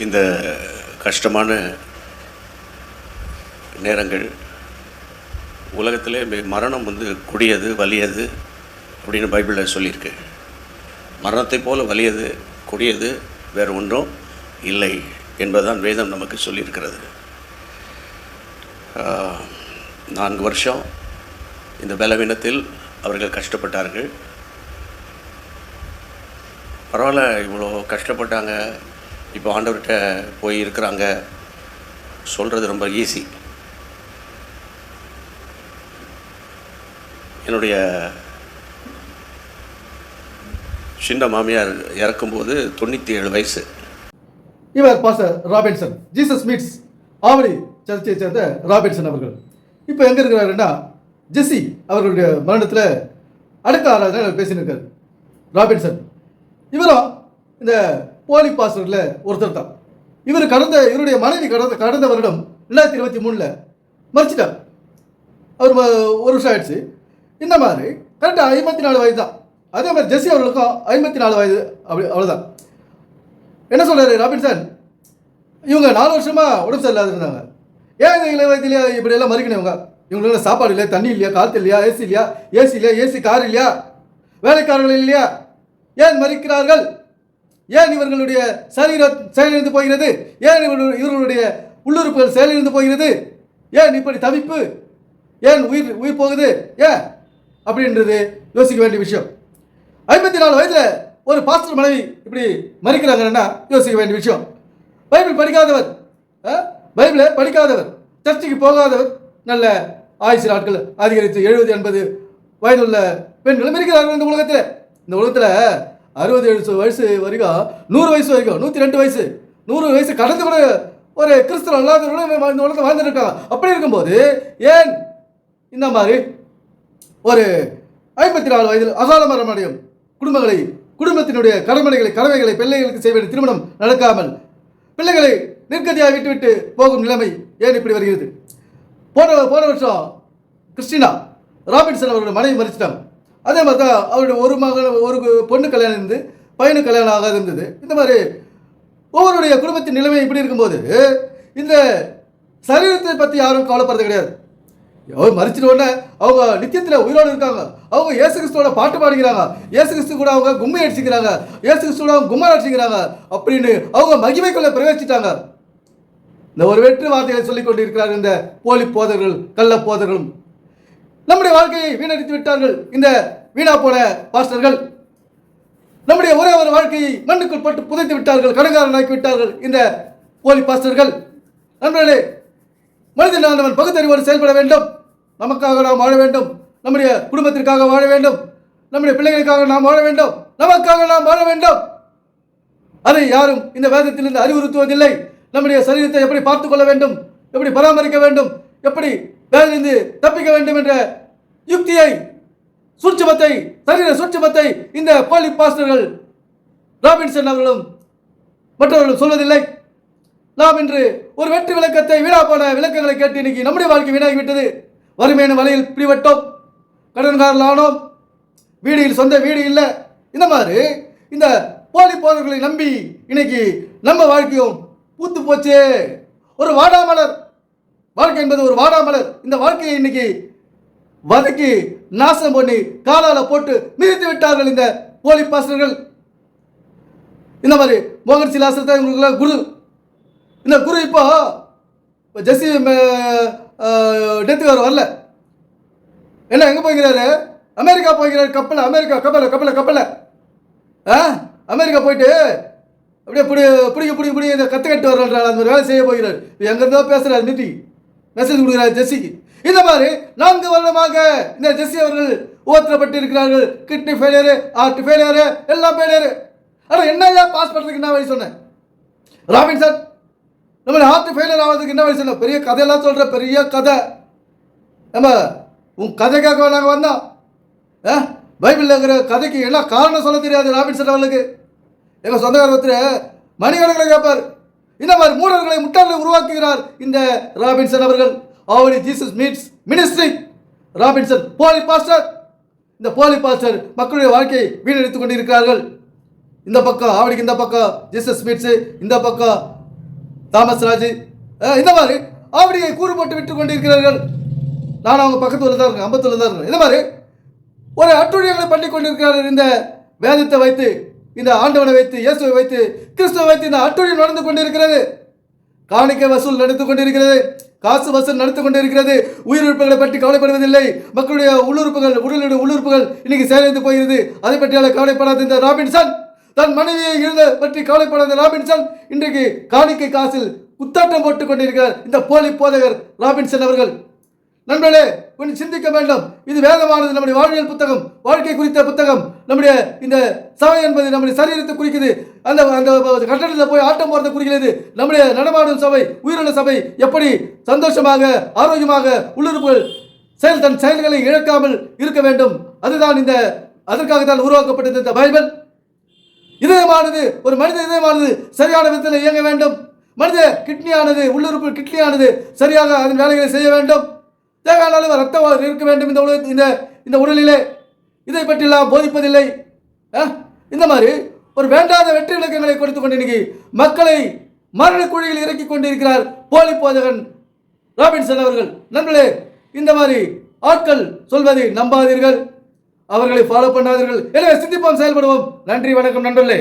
இந்த கஷ்டமான நேரங்கள் உலகத்திலே மரணம் கொடியது வலியது அப்படின்னு பைபிளில் சொல்லியிருக்கு. மரணத்தை போல வலியது கொடியது வேறு ஒன்றும் இல்லை என்பதுதான் வேதம் நமக்கு சொல்லியிருக்கிறது. 4 வருஷம் இந்த பலவீனத்தில் அவர்கள் கஷ்டப்பட்டார்கள். பரவாயில்ல, இவ்வளோ கஷ்டப்பட்டாங்க, இப்போ ஆண்டவர்கிட்ட போய் இருக்கிறாங்க சொல்கிறது ரொம்ப ஈஸி. என்னுடைய சின்ன மாமியார் இறக்கும்போது 97 வயசு. இவர் pastor Robinson, Jesus meets Avadi சர்ச்சை சேர்ந்த ராபின்சன் அவர்கள் இப்போ எங்கே இருக்கிறாருன்னா, ஜெஸ்ஸி அவர்களுடைய மரணத்தில் அடுத்த ஆராதனை பேசினிருக்கார் ராபின்சன். இவரும் இந்த போலி பாஸ்டரில் ஒருத்தர் தான். இவருடைய மனைவி கடந்த வருடம் 2023 மறிச்சிட்டார். அவர் 1 வருஷம் ஆயிடுச்சு. இந்த மாதிரி கரெக்டாக 54 வயது தான். அதே மாதிரி ஜெஸ்ஸி அவர்களுக்கும் 54 வயது, அவ்வளோதான். என்ன சொல்கிறாரு ராபின்சன், இவங்க 4 வருஷமாக உடம்பு சரியில்லாத இருந்தாங்க. ஏன் இந்த இளை வயதிலேயே இப்படியெல்லாம் மறிக்கணும்? இவங்களுக்கு சாப்பாடு இல்லையா, தண்ணி இல்லையா, காற்று இல்லையா, ஏசி இல்லையா, ஏசி கார் இல்லையா, வேலைக்காரர்கள் இல்லையா? ஏன் மறிக்கிறார்கள்? ஏன் இவர்களுடைய சரீரம் செயலிழந்து போகிறது? ஏன் இவர்களுடைய உள்ளுறுப்புகள் செயலிழந்து போகிறது? ஏன் இப்படி தவிப்பு? ஏன் உயிர் போகுது? ஏன் அப்படின்றது யோசிக்க வேண்டிய விஷயம். 54 வயதில் ஒரு பாஸ்டர் மனைவி இப்படி மறிக்கிறாங்கன்னா யோசிக்க வேண்டிய விஷயம். பைபிளை படிக்காதவர், சர்ச்சுக்கு போகாதவர், நல்ல ஆயுசு நாட்கள் அதிகரித்து 70-80 வயதுள்ள பெண்களும் இருக்கிறார்கள் இந்த உலகத்தில். இந்த உலகத்தில் 67 வயசு வரைக்கும், 100 வயசு வரைக்கும், 102 வயசு, 100 வயசு கடந்து கூட ஒரு கிறிஸ்தவ அல்லாதவர்களும் இந்த உலகத்தில் வாழ்ந்துட்டு இருக்காங்க. அப்படி இருக்கும்போது ஏன் இந்த மாதிரி ஒரு 54 வயதில் அகால மரணம் அடையும் குடும்பத்தினுடைய கடமைகளை பிள்ளைகளுக்கு செய்ய வேண்டிய திருமணம் நடக்காமல் பிள்ளைகளை நிர்கதியாக விட்டுவிட்டு போகும் நிலைமை ஏன் இப்படி வருகிறது? போன வருஷம் கிறிஸ்டினா ராபின்சன் அவருடைய மனைவி மறிச்சிட்டாங்க. அதே மாதிரி தான் அவருடைய ஒரு பொண்ணு கல்யாணம் இருந்து பையனுக்கு கல்யாணம் ஆகாது இருந்தது. இந்த மாதிரி ஒவ்வொருடைய குடும்பத்தின் நிலைமை இப்படி இருக்கும்போது இந்த சரீரத்தை பற்றி யாரும் கவலைப்படுறது கிடையாது. மறிச்சிட்ட உடனே அவங்க நித்தியத்தில் உயிரோடு இருக்காங்க. அவங்க இயேசு கிறிஸ்துவோட பாட்டு பாடிக்கிறாங்க, இயேசு கிறிஸ்து கூட அவங்க கும்மை அடிச்சுக்கிறாங்க, இயேசு கிறிஸ்துவோட அவங்க கும்மை அடிச்சுக்கிறாங்க அப்படின்னு அவங்க மகிமைக்குள்ள பிரவேசிட்டாங்க. இந்த ஒரு வெற்று வார்த்தைகளை சொல்லிக் கொண்டிருக்கிறார்கள் இந்த போலி போதர்கள், கள்ள போதர்களும். நம்முடைய வாழ்க்கையை வீணடித்து விட்டார்கள் இந்த வீணா போன பாஸ்டர்கள். நம்முடைய ஒரே ஒரு வாழ்க்கையை மண்ணுக்குள் போட்டு புதைத்து விட்டார்கள், கடங்காரனாக்கி விட்டார்கள் இந்த போலி பாஸ்டர்கள். நண்பர்களே, மனிதனானவன் பகுத்தறிவோடு செயல்பட வேண்டும். நமக்காக நாம் வாழ வேண்டும், நம்முடைய குடும்பத்திற்காக வாழ வேண்டும், நம்முடைய பிள்ளைகளுக்காக நாம் வாழ வேண்டும், நமக்காக நாம் வாழ வேண்டும். அதை யாரும் இந்த வேதத்திலிருந்து அறிவுறுத்துவதில்லை. நம்முடைய சரீரத்தை எப்படி பார்த்துக் கொள்ள வேண்டும், எப்படி பராமரிக்க வேண்டும், எப்படி வேதிலிருந்து தப்பிக்க வேண்டும் என்ற யுக்தியை, சரீர சூட்சுமத்தை இந்த போலி பாஸ்டர்கள் ராபின்சன் அவர்களும் மற்றவர்களும் சொல்வதில்லை. நாம் இன்று ஒரு வெற்றி விளக்கத்தை, வீணா போன விளக்கங்களை கேட்டு இன்னைக்கு நம்முடைய வாழ்க்கை வீணாகிவிட்டது. வறுமையான வலையில் பிடிபட்டோம், கடன்காரர்கள் ஆனோம், சொந்த வீடு இல்லை. இந்த மாதிரி இந்த போலி போதர்களை நம்பி இன்னைக்கு நம்ம வாழ்க்கையும் பூத்து போச்சு. ஒரு வாடாமலர் வாழ்க்கை என்பது ஒரு வாடாமலர். இந்த வாழ்க்கையை இன்னைக்கு வதக்கி நாசம் பண்ணி காலால போட்டு மிதித்து விட்டார்கள் இந்த போலி பாஸ்டர்கள். இந்த மாதிரி மோகன் சிலாசத்தை இவங்களுக்கு குரு. இந்த குரு இப்போ ஜெஸ்ஸி டெத்துக்கு வரல. என்ன எங்கே போய்கிறாரு? அமெரிக்கா போய்கிறாரு. கப்பலில் அமெரிக்கா போயிட்டு அப்படியே பிடிக்க இதை கற்றுக்கட்டு வர்றாரு. அந்த மாதிரி வேலை செய்ய போகிறார். எங்கேருந்தோ பேசுகிறார், மீட்டிங் மெசேஜ் கொடுக்குறாரு ஜெஸ்ஸிக்கு. இந்த மாதிரி 4 வருடமாக இந்த ஜெஸ்ஸி அவர்கள் ஊற்றப்பட்டு இருக்கிறார்கள். கிட்னி ஃபெயிலியரு, ஹார்ட் ஃபெயிலியரு, எல்லாம் ஃபெயிலியரு. ஆனால் என்ன பாஸ் பண்ணுறதுக்கு என்ன வழி சொன்னேன்? ராபின்சன், நம்ம ஹார்ட் ஃபெயிலியர் ஆகிறதுக்கு என்ன வழி சொன்னேன்? பெரிய கதையெல்லாம் சொல்கிற, பெரிய கதை. நம்ம உன் கதைக்காக நாங்கள் வந்தோம். பைபிளில் இருக்கிற கதைக்கு எல்லாம் காரணம் சொல்ல தெரியாது ராபின்சன் அவர்களுக்கு. எங்கள் சொந்தக்கார ஒருத்தர் மணிக்கணக்கில் கேட்பார். இந்த மாதிரி மூடர்களை முட்டாளை உருவாக்குகிறார் இந்த ராபின்சன் அவர்கள். Avadi Jesus meets ministry Robinson போலி பாஸ்டர். இந்த போலி பாஸ்டர் மக்களுடைய வாழ்க்கையை வீணடித்துக் கொண்டிருக்கிறார்கள். இந்த பக்கம் ஆவடிக்கு, இந்த பக்கம் ஜீசஸ் மீட்ஸ், இந்த பக்கம் தாமஸ் ராஜ் இந்த மாதிரி அப்படியே கூறு போட்டு விட்டு கொண்டிருக்கிறார்கள். நான் அவங்க பக்கத்தில் தான் இருக்கேன், அம்பத்தூரில் தான் இருக்கேன். இந்த மாதிரி ஒரு அட்டுழியங்களை பண்ணி கொண்டிருக்கிறார்கள். இந்த வேதத்தை வைத்து, இந்த ஆண்டவனை வைத்து, இயேசுவை வைத்து, கிறிஸ்துவை வைத்து இந்த அட்டுழியம் நடந்து கொண்டிருக்கிறது. காணிக்கை வசூல் நடந்து கொண்டிருக்கிறது, காசு வசூல் நடந்து கொண்டிருக்கிறது. உயிருறுப்புகளை பற்றி கவலைப்படுவதில்லை. மக்களுடைய உள்ளுறுப்புகள், உடலுடைய உள்ளுறுப்புகள் இன்னைக்கு செயலிழந்து போகிறது. அதை பற்றியால கவலைப்படாத இந்த ராபின்சன், தன் மனைவியை இழந்த பற்றி கவலைப்படாத ராபின்சன் இன்றைக்கு காணிக்கை காசில் குத்தாட்டம் போட்டுக் கொண்டிருக்கிறார் இந்த போலி போதகர் ராபின்சன் அவர்கள். நண்பர்களே, கொஞ்சம் சிந்திக்க வேண்டும். இது வேதமானது நம்முடைய வாழ்வியல் புத்தகம், வாழ்க்கை குறித்த புத்தகம். நம்முடைய இந்த சபை என்பது நம்முடைய சரீரத்தை குறிக்குது. அந்த அந்த கட்டடத்தில் போய் ஆட்டம் போறதை குறிக்கிறது. நம்முடைய நடமாடும் சபை, உயிருள்ள சபை எப்படி சந்தோஷமாக, ஆரோக்கியமாக, உள்ளுறுப்புகள் தன் செயல்களை இழக்காமல் இருக்க வேண்டும். அதுதான் அதற்காகத்தான் உருவாக்கப்பட்டது இந்த பைபிள். இதயமானது, ஒரு மனித இதயமானது சரியான விதத்தில் இயங்க வேண்டும். மனித கிட்னியானது, உள்ளுறுப்பு கிட்னியானது சரியாக அதன் வேலைகளை செய்ய வேண்டும். தேவையான அளவு ரத்தம் இருக்க வேண்டும் இந்த உடலிலே. இதை பற்றியெல்லாம் போதிப்பதில்லை. இந்த மாதிரி ஒரு வேண்டாத வெற்றி விளக்கங்களை கொடுத்து கொண்டு இன்னைக்கு மக்களை மரண குழியில் இறக்கி கொண்டிருக்கிறார் போலி போதகன் ராபின்சன் அவர்கள். நண்பர்களே, இந்த மாதிரி ஆட்கள் சொல்வதை நம்பாதீர்கள், அவர்களை ஃபாலோ பண்ணாதீர்கள். எனவே சிந்திப்போம், செயல்படுவோம். நன்றி, வணக்கம் நண்பர்களே.